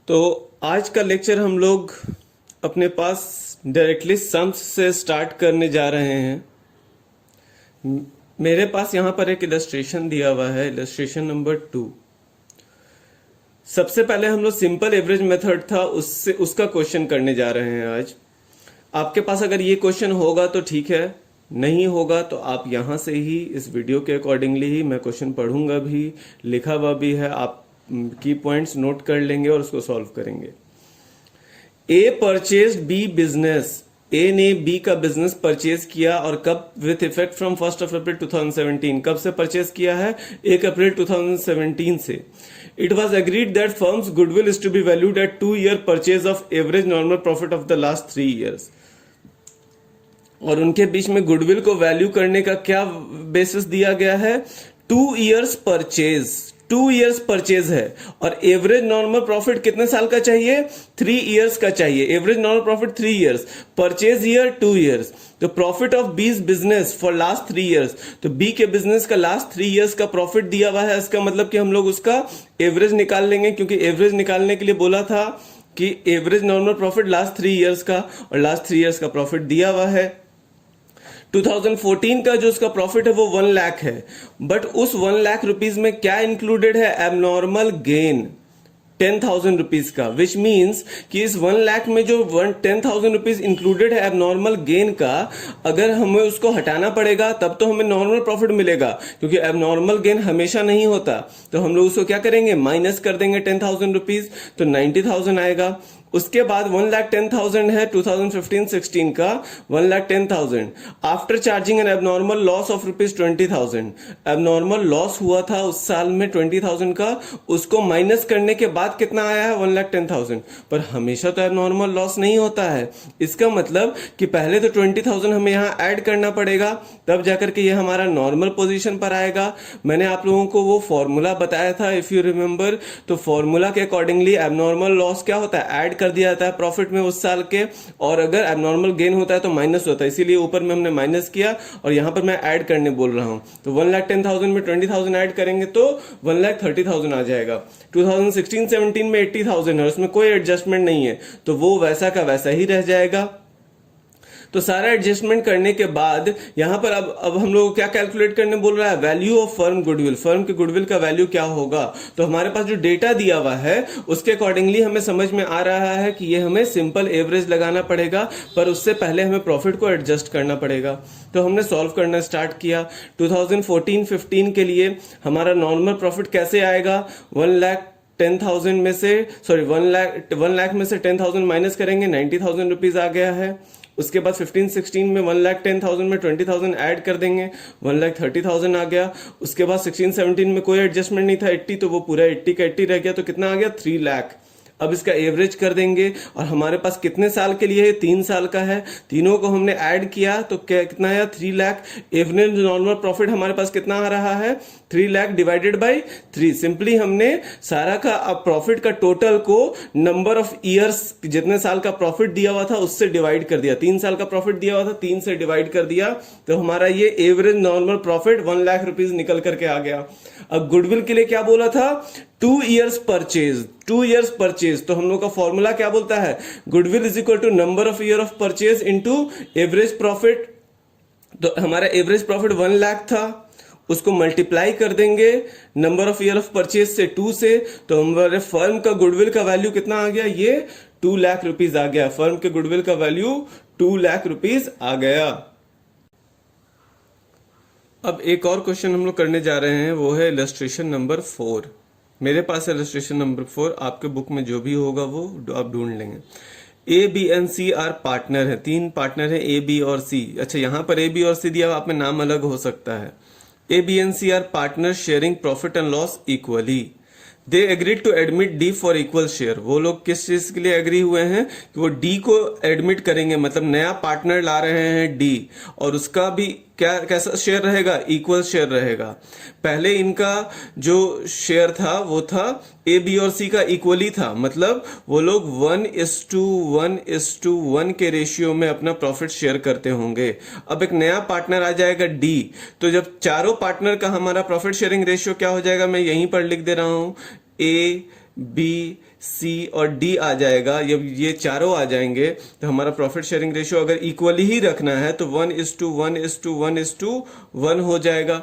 तो आज का लेक्चर हम लोग अपने पास डायरेक्टली सम्स से स्टार्ट करने जा रहे हैं। मेरे पास यहाँ पर एक इलस्ट्रेशन दिया हुआ है, इलस्ट्रेशन नंबर 2। सबसे पहले हम लोग सिंपल एवरेज मेथड था उससे उसका क्वेश्चन करने जा रहे हैं आज। आपके पास अगर ये क्वेश्चन होगा तो ठीक है, नहीं होगा तो आप यहाँ से ही इस वीडियो के अकॉर्डिंगली ही मैं क्वेश्चन पढ़ूंगा भी, लिखा हुआ भी है, आप की पॉइंट्स नोट कर लेंगे और उसको सॉल्व करेंगे। ए परचेज बी बिजनेस, ए ने बी का बिजनेस परचेज किया और कब? With effect from 1 April 2017। कब से परचेज किया है? 1 अप्रैल 2017 से। It was agreed that firm's goodwill is to be valued at 2 year purchase of average normal profit of the last 3 years. और उनके बीच में गुडविल को वैल्यू करने का क्या बेसिस दिया गया है? 2 ईयर्स परचेज, 2 ईयर्स परचेज है। और एवरेज नॉर्मल प्रॉफिट कितने साल का चाहिए? 3 ईयर्स का चाहिए। Average normal profit 3 years, purchase year 2 years. तो प्रॉफिट ऑफ बीज बिजनेस फॉर लास्ट 3 ईयर्स, तो बी के बिजनेस का लास्ट 3 ईयर्स का प्रॉफिट दिया हुआ है। इसका मतलब कि हम लोग उसका एवरेज निकाल लेंगे, क्योंकि एवरेज निकालने के लिए बोला था कि average normal profit last 3 years का, और लास्ट 3 ईयर्स का प्रॉफिट दिया हुआ है। 2014 का जो उसका प्रॉफिट है वो 1 लाख है, बट उस 1 लाख रुपीज में क्या इंक्लूडेड है? एबनॉर्मल गेन 10,000 रुपीज का, विच मीन्स कि इस 1 लाख में जो 10,000 रुपीज इंक्लूडेड है एबनॉर्मल गेन का, अगर हमें उसको हटाना पड़ेगा तब तो हमें नॉर्मल प्रॉफिट मिलेगा, क्योंकि एबनॉर्मल गेन हमेशा नहीं होता। तो हम लोग उसको क्या करेंगे? माइनस कर देंगे 10,000 रुपीज, तो 90,000 आएगा। उसके बाद 1,10,000 है 2015-16 का, 1,10,000 after charging N abnormal loss of ₹20,000। Abnormal loss हुआ था उस साल में 20,000 का, उसको माइनस करने के बाद कितना आया है? 1,10,000। पर हमेशा तो एबनॉर्मल लॉस नहीं होता है। इसका मतलब कि पहले तो 20,000 हमें यहाँ ऐड करना पड़ेगा, तब जाकर के ये हमारा नॉर्मल पोजीशन पर आएगा। मैंने आप लोगों को वो फॉर्मूला बताया था, इफ यू रिमेंबर। तो फॉर्मूला के अकॉर्डिंगली एबनॉर्मल लॉस क्या होता है? ऐड कर दिया जाता है प्रॉफिट में उस साल के, और अगर एबनॉर्मल गेन होता है तो माइनस होता है, इसीलिए ऊपर में हमने माइनस किया और यहां पर मैं ऐड करने बोल रहा हूं। तो 1,10,000 में 20,000 ऐड करेंगे तो 1,30,000 आ जाएगा। 2016-17 में 80,000 है, उसमें कोई एडजस्टमेंट नहीं है, तो वो वैसा का वैसा ही रह जाएगा। तो सारा एडजस्टमेंट करने के बाद यहां पर अब हम लोग क्या कैलकुलेट करने बोल रहा है? Value of firm goodwill, firm के गुडविल का वैल्यू क्या होगा। तो हमारे पास जो डेटा दिया हुआ है उसके अकॉर्डिंगली हमें समझ में आ रहा है कि ये हमें सिंपल एवरेज लगाना पड़ेगा, पर उससे पहले हमें प्रॉफिट को एडजस्ट करना पड़ेगा। तो हमने सॉल्व करना स्टार्ट किया। 2014-15 के लिए हमारा नॉर्मल प्रॉफिट कैसे आएगा? 1,10,000 में से, सॉरी 1 लाख में से 10,000 माइनस करेंगे, 90,000 रुपीज आ गया है। उसके बाद 15-16 में 1,10,000 में 20,000 ऐड कर देंगे, 1,30,000 आ गया। उसके बाद 16-17 में कोई एडजस्टमेंट नहीं था, 80, तो वो पूरा 80 का 80 रह गया, तो कितना आ गया? 3 लाख। अब इसका एवरेज कर देंगे, और हमारे पास कितने साल के लिए है? 3 साल का है। तीनों को हमने ऐड किया तो क्या कितना आया? 3 लाख। एवरेज नॉर्मल प्रॉफिट हमारे पास कितना आ रहा है? 3 लाख डिवाइडेड बाई 3। सिंपली हमने सारा का प्रॉफिट का टोटल को नंबर ऑफ ईयर्स, जितने साल का प्रॉफिट दिया हुआ था उससे डिवाइड कर दिया। 3 साल का प्रॉफिट दिया हुआ था, 3 से डिवाइड कर दिया, तो हमारा ये average normal profit 1 lakh rupees निकल करके आ गया। अब गुडविल के लिए क्या बोला था? 2 ईयर्स परचेज, 2 ईयर्स परचेज। तो हम लोग का फॉर्मूला क्या बोलता है? Goodwill is equal to number of year of purchase into average profit. तो हमारा एवरेज प्रॉफिट 1 लाख था, उसको मल्टीप्लाई कर देंगे number of year of purchase से 2 से, तो हमारे फर्म का गुडविल का वैल्यू कितना आ गया? ये 2 लाख रुपीज आ गया। फर्म के गुडविल का वैल्यू 2 लाख रुपीज आ गया। अब एक और क्वेश्चन हम लोग करने जा रहे हैं, वो है इलस्ट्रेशन नंबर 4। मेरे पास है इलस्ट्रेशन नंबर 4, आपके बुक में जो भी होगा वो आप ढूंढ लेंगे। A B and C are partner है, 3 पार्टनर है, ए बी और सी। अच्छा, यहां पर ए बी और सी दिया, आप में नाम अलग हो सकता है। A B and C are partner sharing profit and loss equally. They agreed to admit D for equal share. वो लोग किस चीज के लिए एग्री हुए हैं? कि वो डी को एडमिट करेंगे, मतलब नया पार्टनर ला रहे हैं डी, और उसका भी क्या कैसा शेयर रहेगा? इक्वल शेयर रहेगा। पहले इनका जो शेयर था वो था ए बी और सी का इक्वली था, मतलब वो लोग 1:1:1 के रेशियो में अपना प्रॉफिट शेयर करते होंगे। अब एक नया पार्टनर आ जाएगा डी, तो जब चारों पार्टनर का हमारा प्रॉफिट शेयरिंग रेशियो क्या हो जाएगा? मैं यहीं पर लिख दे रहा हूं, ए बी सी और डी आ जाएगा, जब ये चारों आ जाएंगे तो हमारा प्रॉफिट शेयरिंग रेशियो अगर इक्वली ही रखना है तो 1:1:1:1 हो जाएगा।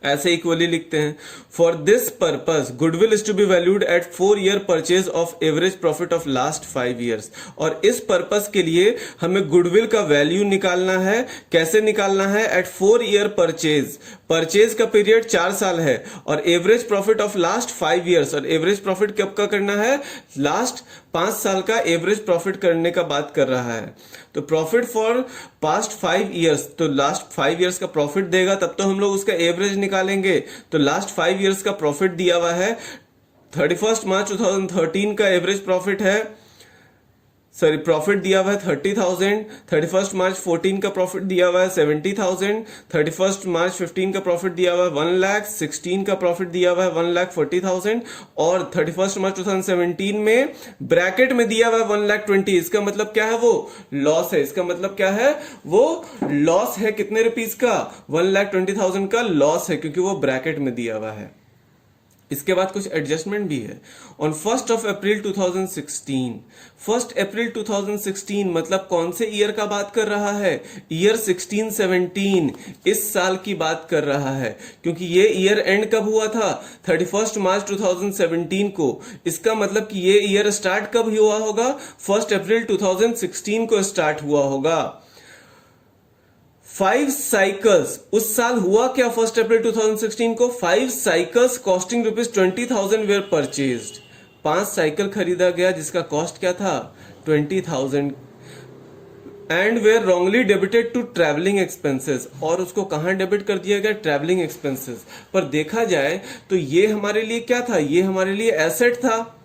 ऐसे इक्वली लिखते हैं। For this purpose goodwill is to be valued at 4 year purchase of average profit of last 5 years. और इस पर्पस के लिए हमें गुडविल का वैल्यू निकालना है। कैसे निकालना है? At 4 year purchase. परचेज का पीरियड 4 साल है और average profit of last 5 years. और एवरेज प्रॉफिट कब का करना है? लास्ट 5 साल का एवरेज प्रॉफिट करने का बात कर रहा है। तो प्रॉफिट फॉर पास्ट 5 ईयर्स, तो लास्ट 5 ईयर्स का प्रॉफिट देगा तब तो हम लोग उसका एवरेज निकालेंगे। तो लास्ट 5 ईयर्स का प्रॉफिट दिया हुआ है। 31 मार्च 2013 का एवरेज प्रॉफिट है, सॉरी प्रॉफिट दिया हुआ है 30,000। 31 मार्च 14 का प्रॉफिट दिया हुआ है 70,000। 31 मार्च 15 का प्रॉफिट दिया हुआ है 1 लाख। 16 का प्रॉफिट दिया हुआ है 1,40,000। और 31 मार्च 2017 में ब्रैकेट में दिया हुआ है 1,20,000। इसका मतलब क्या है? वो लॉस है। इसका मतलब क्या है? वो लॉस है। कितने रुपीस का? 1,20,000 का लॉस है, क्योंकि वो ब्रैकेट में दिया हुआ है। इसके बाद कुछ एडजस्टमेंट भी है। ऑन 1 अप्रैल 2016, 1 अप्रैल 2016 मतलब कौन से ईयर का बात कर रहा है? ईयर 16-17, इस साल की बात कर रहा है, क्योंकि ये ईयर एंड कब हुआ था? 31 मार्च 2017 को। इसका मतलब कि ये ईयर स्टार्ट कब हुआ होगा? 1 अप्रैल 2016 को स्टार्ट हुआ होगा। 5 साइकिल्स, उस साल हुआ क्या? 1 अप्रैल 2016 को 5 cycles costing ₹20,000 were purchased. 5 cycle खरीदा गया जिसका कॉस्ट क्या था? 20,000 and were wrongly debited to travelling expenses. और उसको कहां डेबिट कर दिया गया? Travelling expenses. पर देखा जाए तो ये हमारे लिए क्या था? ये हमारे लिए एसेट था।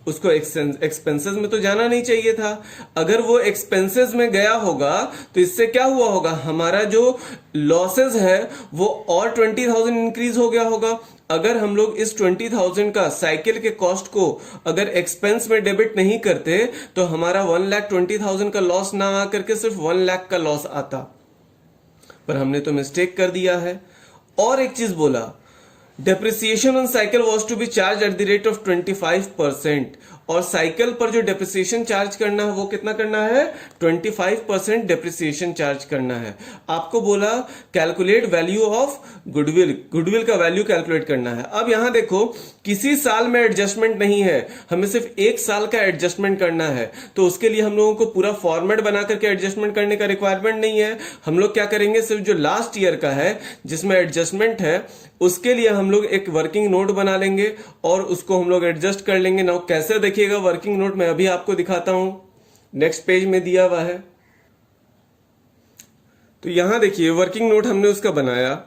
उसको एक्सपेंसेस में तो जाना नहीं चाहिए था। अगर वो एक्सपेंसेस में गया होगा तो इससे क्या हुआ होगा? हमारा जो लॉसेस है वो और 20,000 इंक्रीज हो गया होगा। अगर हम लोग इस 20,000 का साइकिल के कॉस्ट को अगर एक्सपेंस में डेबिट नहीं करते तो हमारा 1,20,000 का लॉस ना आकर के सिर्फ 1 लाख का लॉस आता। पर हमने तो मिस्टेक कर दिया है। और एक चीज बोला, depreciation on cycle was to be charged at the rate of 25%। और साइकिल पर जो डेप्रिसिएशन चार्ज करना है वो कितना करना है? 25% डेप्रिसिएशन चार्ज करना है। आपको बोला calculate value of goodwill, goodwill का वैल्यू कैलकुलेट करना है। अब यहां देखो, किसी साल में एडजस्टमेंट नहीं है, हमें सिर्फ 1 साल का एडजस्टमेंट करना है। तो उसके लिए हम लोगों को पूरा फॉर्मेट बना करके एडजस्टमेंट करने का रिक्वायरमेंट नहीं है। हम लोग क्या करेंगे, सिर्फ जो लास्ट ईयर का है जिसमें एडजस्टमेंट है उसके लिए हम लोग एक वर्किंग नोट बना लेंगे और उसको हम लोग एडजस्ट कर लेंगे। ना कैसे देखिएगा वर्किंग नोट, मैं अभी आपको दिखाता हूं, नेक्स्ट पेज में दिया हुआ है। तो यहां देखिए वर्किंग नोट हमने उसका बनाया।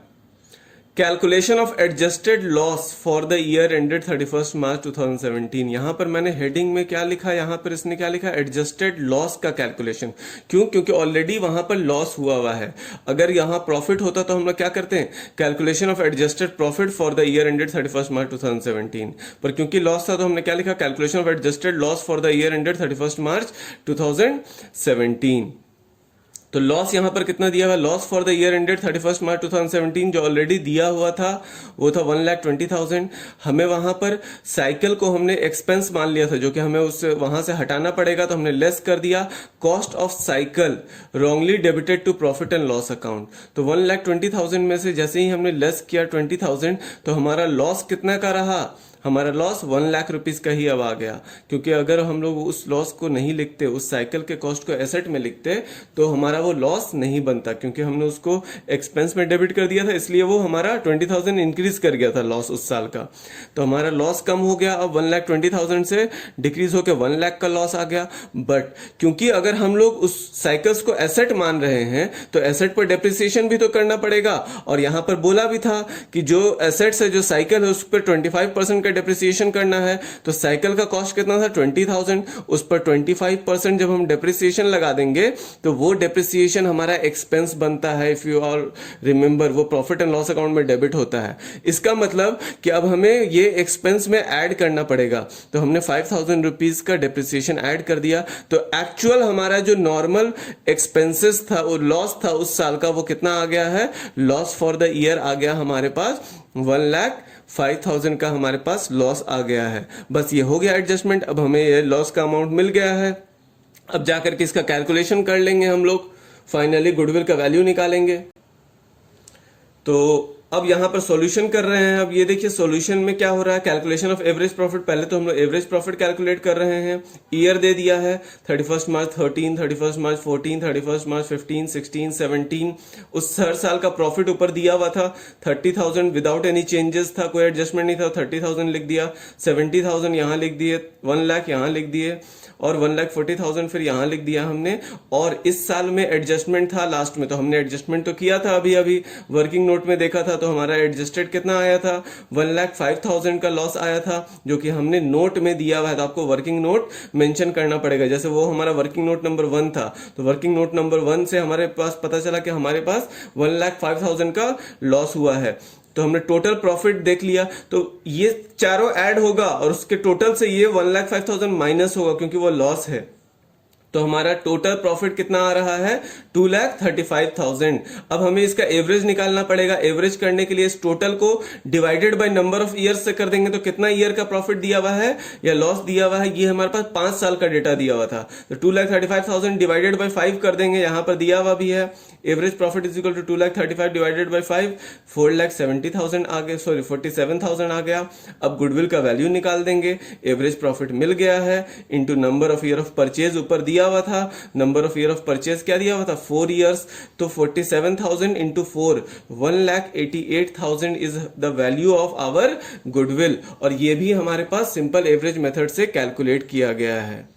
Calculation of adjusted loss for the year ended 31 मार्च 2017। यहां पर मैंने हेडिंग में क्या लिखा? यहां पर इसने क्या लिखा? एडजस्टेड लॉस का कैलकुलेशन। क्यों? क्योंकि ऑलरेडी वहां पर लॉस हुआ है। अगर यहां प्रॉफिट होता तो हम लोग क्या करते हैं? Calculation of adjusted profit for the year ended 31 मार्च 2017। पर क्योंकि लॉस था तो हमने क्या लिखा? Calculation of adjusted loss for the year ended 31 मार्च 2017। तो लॉस यहां पर कितना दिया हुआ? Loss for the year ended 31 मार्च 2017 जो ऑलरेडी दिया हुआ था वो था 1,20,000। हमें वहां पर साइकिल को हमने एक्सपेंस मान लिया था, जो कि हमें उससे वहां से हटाना पड़ेगा, तो हमने लेस कर दिया। Cost of cycle wrongly debited to profit and loss account. तो 1,20,000 में से जैसे ही हमने लेस किया 20,000 तो हमारा लॉस कितना का रहा? हमारा लॉस 1 लाख रुपीस का ही अब आ गया। क्योंकि अगर हम लोग उस लॉस को नहीं लिखते, उस साइकिल के कॉस्ट को एसेट में लिखते तो हमारा वो लॉस नहीं बनता, क्योंकि हमने उसको एक्सपेंस में डेबिट कर दिया था, इसलिए वो हमारा 20,000 इंक्रीज कर गया था लॉस उस साल का। तो हमारा लॉस कम हो गया, अब 1,20,000 से डिक्रीज होकर 1 लाख का लॉस आ गया। बट क्योंकि अगर हम लोग उस साइकिल्स को एसेट मान रहे हैं तो एसेट पर डेप्रिसिएशन भी तो करना पड़ेगा। और यहां पर बोला भी था कि जो एसेट्स है, जो साइकिल है, उस पर 25% का डेप्रिसिएशन करना है। तो साइकिल का कॉस्ट कितना था? 20,000। उस पर 25% जब हम डेप्रिसिएशन लगा देंगे तो वो डेप्रिसिएशन हमारा एक्सपेंस बनता है। इफ यू ऑल रिमेंबर, वो प्रॉफिट एंड लॉस अकाउंट में डेबिट होता है। इसका मतलब कि अब हमें ये एक्सपेंस में ऐड करना पड़ेगा। तो हमने 5,000 रुपीज का डेप्रिसिएशन ऐड कर दिया। तो एक्चुअल हमारा जो नॉर्मल एक्सपेंसेस था, वो लॉस था उस साल का, वो कितना आ गया है? लॉस फॉर द ईयर आ गया हमारे पास 5,000 का हमारे पास लॉस आ गया है। बस ये हो गया एडजस्टमेंट। अब हमें ये लॉस का अमाउंट मिल गया है। अब जाकर के इसका कैलकुलेशन कर लेंगे हम लोग, फाइनली गुडविल का वैल्यू निकालेंगे। तो अब यहां पर सॉल्यूशन कर रहे हैं। अब ये देखिए सॉल्यूशन में क्या हो रहा है, कैलकुलेशन ऑफ एवरेज प्रॉफिट। पहले तो हम लोग एवरेज प्रॉफिट कैलकुलेट कर रहे हैं। ईयर दे दिया है 31 मार्च 13, 31 मार्च 14, 31 मार्च 15, 16, 17। उस हर साल का प्रॉफिट ऊपर दिया हुआ था 30,000 विदाउट एनी चेंजेस था, कोई एडजस्टमेंट नहीं था। 30,000 लिख दिया, 70,000 यहां लिख दिए, 1 लाख यहां लिख दिए और 1,40,000 फिर यहां लिख दिया हमने। और इस साल में एडजस्टमेंट था लास्ट में, तो हमने एडजस्टमेंट तो किया था अभी अभी वर्किंग नोट में देखा था, तो हमारा एडजस्टेड कितना आया था 1,05,000 का लॉस आया था, जो कि हमने नोट में दिया हुआ है। तो आपको वर्किंग नोट मेंशन करना पड़ेगा। जैसे वो हमारा वर्किंग नोट नंबर 1 था, तो वर्किंग नोट नंबर 1 से हमारे पास पता चला कि हमारे पास 1,05,000 का लॉस हुआ है। तो हमने टोटल प्रॉफिट देख लिया, तो ये चारों ऐड होगा और उसके टोटल से ये 1,05,000 माइनस होगा क्योंकि वो लॉस है। तो हमारा टोटल प्रॉफिट कितना आ रहा है 2,35,000। अब हमें इसका एवरेज निकालना पड़ेगा। एवरेज करने के लिए इस टोटल को divided by number of years से कर देंगे, तो कितना ईयर का प्रॉफिट दिया हुआ है या लॉस दिया हुआ है, ये हमारे पास 5 साल का डेटा दिया हुआ था। तो 2,35,000 डिवाइडेड बाय 5 कर देंगे, यहां पर दिया हुआ भी है average profit is equal to 2,35,000 divided by 5, 4,70,000 आ गया, सॉरी 47,000 आ गया। अब गुडविल का वैल्यू निकाल देंगे। एवरेज प्रॉफिट मिल गया है into number of year of purchase ऊपर दिया हुआ था, number of year of purchase क्या दिया हुआ था 4 इयर्स, तो 47,000 into 4, 1,88,000 is the value of our goodwill. और ये भी हमारे पास सिंपल एवरेज मेथड से कैलकुलेट किया गया है।